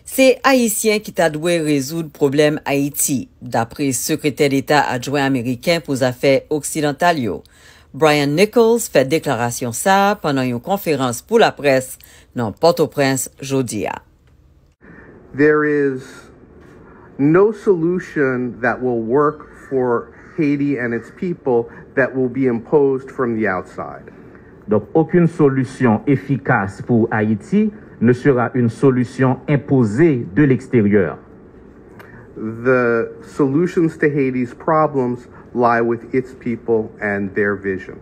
C'est Haïtien qui t'a doué résoudre problème Haïti, d'après secrétaire d'État adjoint américain pour les affaires occidentales. Brian Nichols fait déclaration ça pendant une conférence pour la presse dans Port-au-Prince jeudi. There is no solution that will work for Haiti and its people that will be imposed from the outside. Donc aucune solution efficace pour Haïti ne sera une solution imposée de l'extérieur. The solutions to Haiti's problems lie with its people and their vision.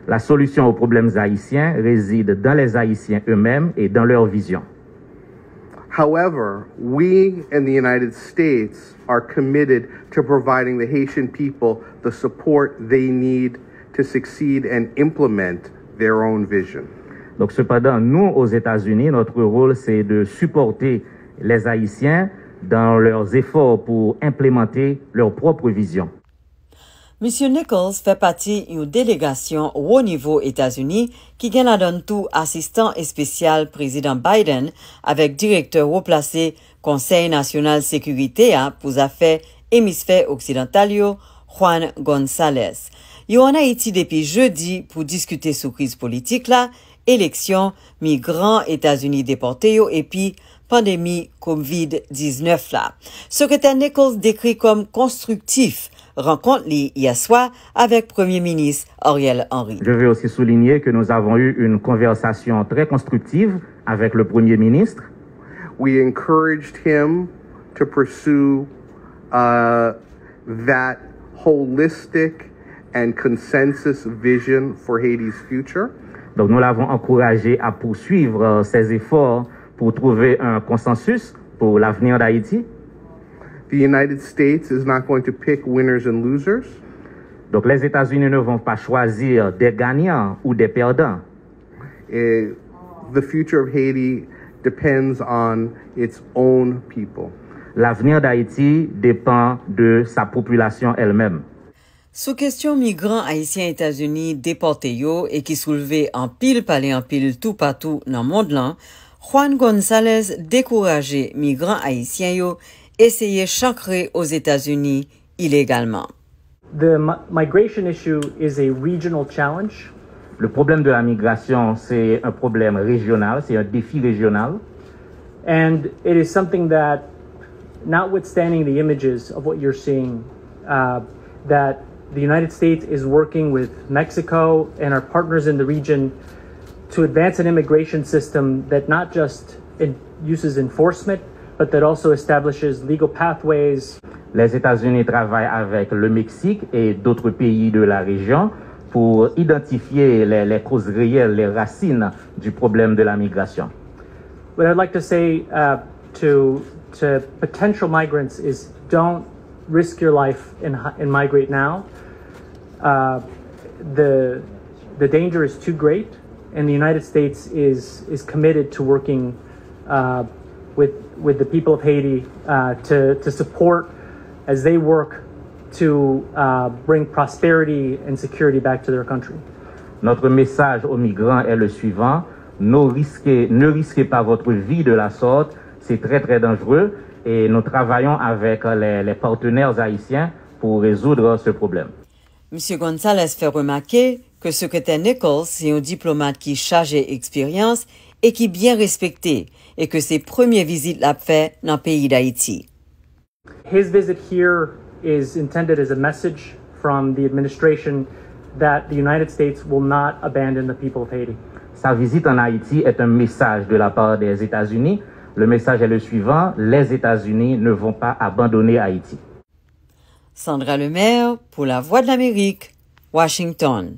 La solution aux problèmes haïtiens réside dans les Haïtiens eux-mêmes et dans leur vision. However, we in the United States are committed to providing the Haitian people the support they need to succeed and implement their own vision. Donc cependant, nous aux États-Unis, notre rôle c'est de supporter les Haïtiens dans leurs efforts pour implémenter leur propre vision. Monsieur Nichols fait partie d'une délégation au haut niveau États-Unis qui gagne la donne tout assistant spécial président Biden avec directeur replacé Conseil national sécurité pour affaires hémisphère occidental Juan González. Yo en Haïti depuis jeudi pour discuter sous crise politique là, élection, migrants États-Unis déportés et puis pandémie COVID-19 là. Secrétaire Nichols décrit comme constructif rencontre hier soir avec Premier ministre Ariel Henry. Je veux aussi souligner que nous avons eu une conversation très constructive avec le Premier ministre. We encouraged him to pursue that holistic and consensus vision for Haiti's future. Donc nous l'avons encouragé à poursuivre ses efforts pour trouver un consensus pour l'avenir d'Haïti. The United States is not going to pick winners and losers. Donc les États-Unis ne vont pas choisir des gagnants ou des perdants. The future of Haiti depends on its own people. L'avenir d'Haïti dépend de sa population elle-même. Sous question migrants haïtiens États-Unis déportés et qui soulevait en pile palais en pile tout partout dans le monde là, Juan González découragé migrants haïtiens essayer chancrer aux États-Unis illégalement. The migration issue is a regional challenge. Le problème de la migration, c'est un problème régional, c'est un défi régional. And it is something that, notwithstanding the images of what you're seeing, that the United States is working with Mexico and our partners in the region to advance an immigration system that not just uses enforcement, but that also establishes legal pathways. Les États-Unis travaillent avec le Mexique et d'autres pays de la région pour identifier les causes réelles, les racines du problème de la migration. What I'd like to say to potential migrants is don't risk your life and migrate now. The danger is too great, and the United States is committed to working with the people of Haiti to support as they work to bring prosperity and security back to their country. Notre message aux migrants est le suivant: ne risquez pas votre vie de la sorte, c'est très très dangereux et nous travaillons avec les partenaires haïtiens pour résoudre ce problème. M. González fait remarquer que secrétaire Nichols est un diplomate qui charge expérience et qui est bien respecté et que ses premières visites l'a fait dans le pays d'Haïti. His visit here is intended as a message from the administration that the United States will not abandon the people of Haiti. Sa visite en Haïti est un message de la part des États-Unis. Le message est le suivant: les États-Unis ne vont pas abandonner Haïti. Sandra Lemaire pour La Voix de l'Amérique, Washington.